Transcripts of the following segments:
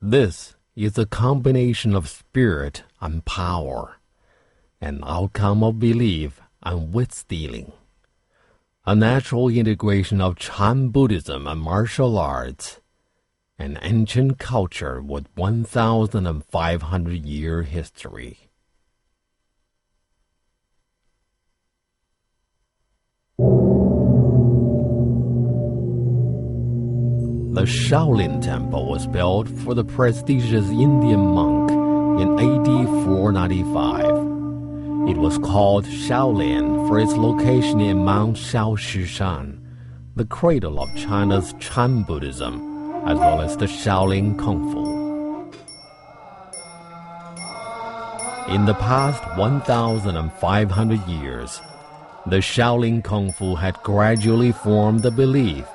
This is a combination of spirit and power, an outcome of belief and wit-stealing, a natural integration of Chan Buddhism and martial arts, an ancient culture with 1,500-year history. The Shaolin Temple was built for the prestigious Indian monk in AD 495. It was called Shaolin for its location in Mount Shaoshishan, the cradle of China's Chan Buddhism, as well as the Shaolin Kung Fu. In the past 1,500 years, the Shaolin Kung Fu had gradually formed the belief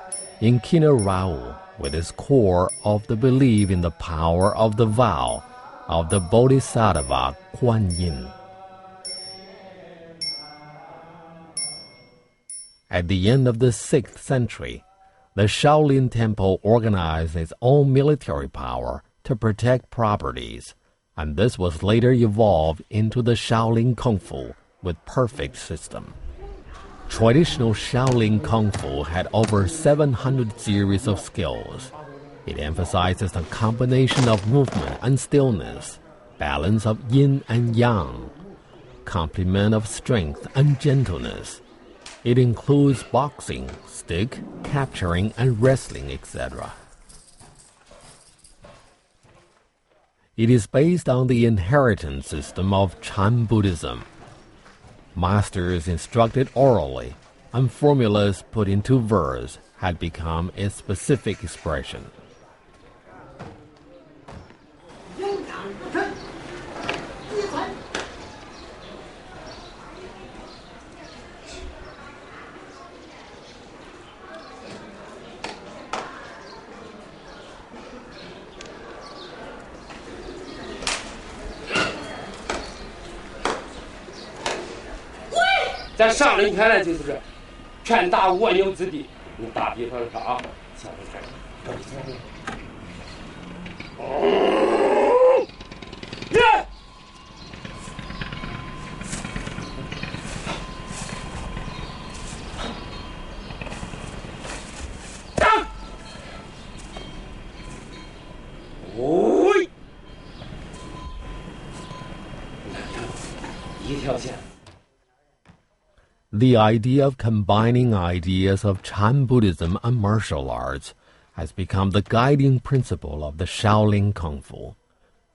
in Kina Rao, with its core of the belief in the power of the vow of the Bodhisattva Kuan Yin. At the end of the 6th century, the Shaolin Temple organized its own military power to protect properties, and this was later evolved into the Shaolin Kung Fu with perfect system. Traditional Shaolin Kung Fu had over 700 series of skills. It emphasizes a combination of movement and stillness, balance of yin and yang, complement of strength and gentleness. It includes boxing, stick, capturing, and wrestling, etc. It is based on the inheritance system of Chan Buddhism. Masters instructed orally, and formulas put into verse had become its specific expression.在上人看来就是拳打蜗牛之地。你打比方说啊，像这个，耶！ The idea of combining ideas of Chan Buddhism and martial arts has become the guiding principle of the Shaolin Kung Fu,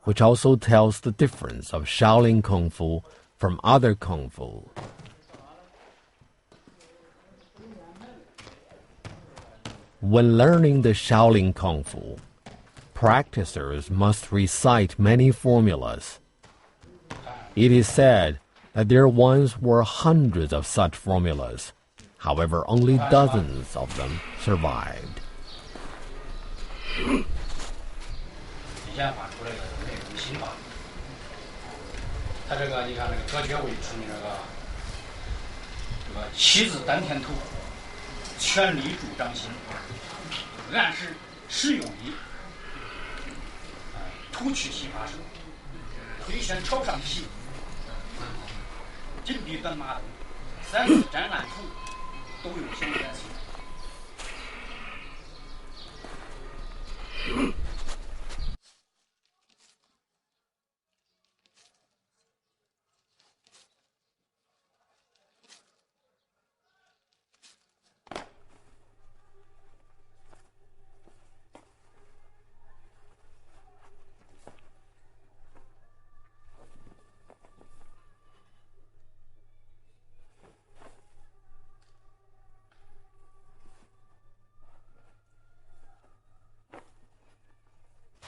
which also tells the difference of Shaolin Kung Fu from other Kung Fu. When learning the Shaolin Kung Fu, practitioners must recite many formulas. It is said that there once were hundreds of such formulas. However, only dozens of them survived. 他这个你看那个哲学为出名这个棋子丹田图，全力主掌心，暗示实用力，图取其发生，推旋朝上起。 金笔短马三次展览图都有相关性。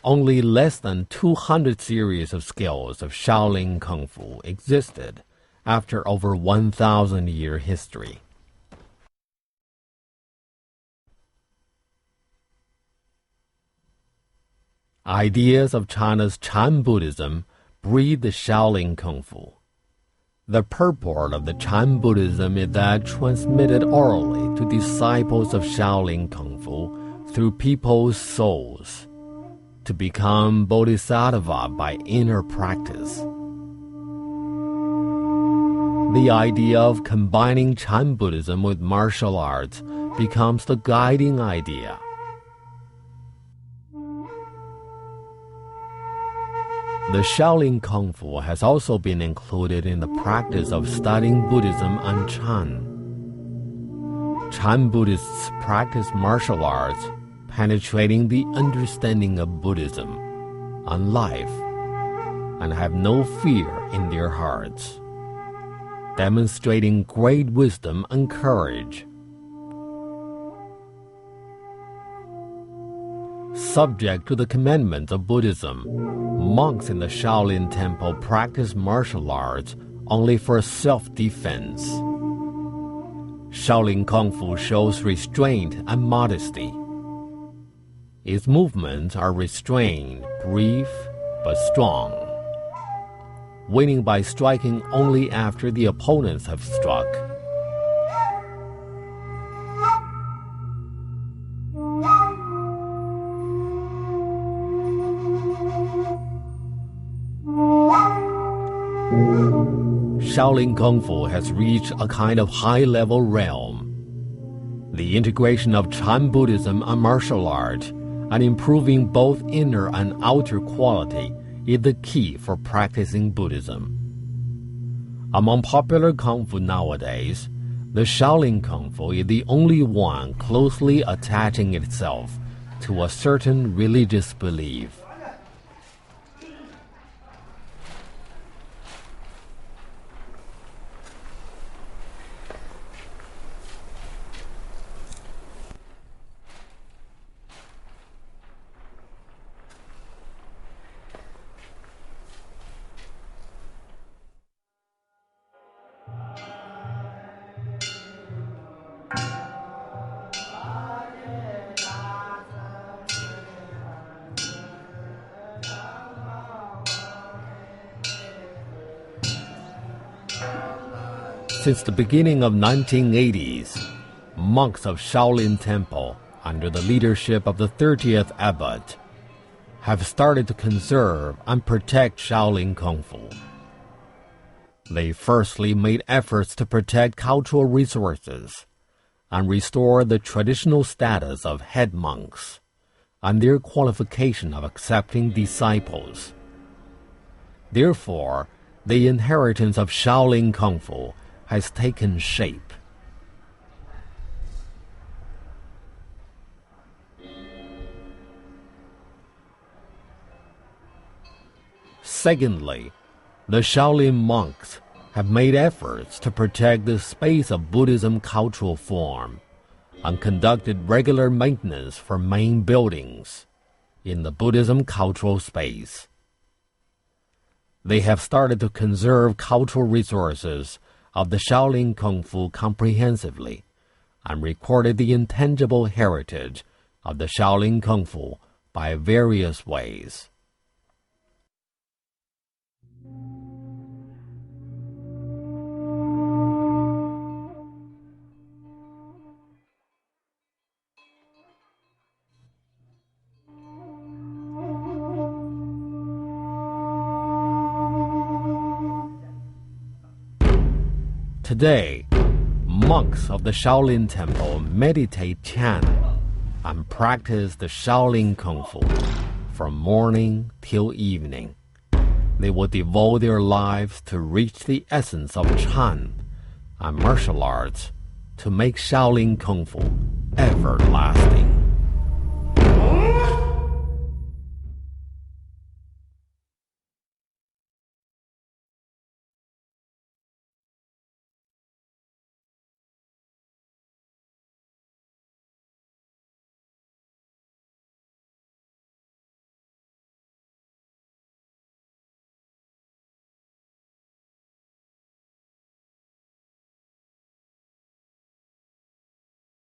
Only less than 200 series of skills of Shaolin Kung Fu existed after over 1,000-year history. Ideas of China's Chan Buddhism breed the Shaolin Kung Fu. The purport of the Chan Buddhism is that transmitted orally to disciples of Shaolin Kung Fu through people's souls. to become bodhisattva by inner practice. The idea of combining Chan Buddhism with martial arts becomes the guiding idea. The Shaolin Kung Fu has also been included in the practice of studying Buddhism and Chan. Chan Buddhists practice martial arts, penetrating the understanding of Buddhism and life, and have no fear in their hearts, demonstrating great wisdom and courage. Subject to the commandments of Buddhism, monks in the Shaolin Temple practice martial arts only for self-defense. Shaolin Kung Fu shows restraint and modesty. Its movements are restrained, brief, but strong, winning by striking only after the opponents have struck. Shaolin Kung Fu has reached a kind of high-level realm. The integration of Chan Buddhism and martial art, and improving both inner and outer quality, is the key for practicing Buddhism. Among popular Kung Fu nowadays, the Shaolin Kung Fu is the only one closely attaching itself to a certain religious belief. Since the beginning of 1980s, monks of Shaolin Temple, under the leadership of the 30th abbot, have started to conserve and protect Shaolin Kung Fu. They firstly made efforts to protect cultural resources and restore the traditional status of head monks and their qualification of accepting disciples. Therefore, the inheritance of Shaolin Kung Fu has taken shape. Secondly, the Shaolin monks have made efforts to protect the space of Buddhism cultural form and conducted regular maintenance for main buildings in the Buddhism cultural space. They have started to conserve cultural resources of the Shaolin Kung Fu comprehensively and recorded the intangible heritage of the Shaolin Kung Fu by various ways. Today, monks of the Shaolin Temple meditate Chan and practice the Shaolin Kung Fu from morning till evening. They will devote their lives to reach the essence of Chan and martial arts to make Shaolin Kung Fu everlasting.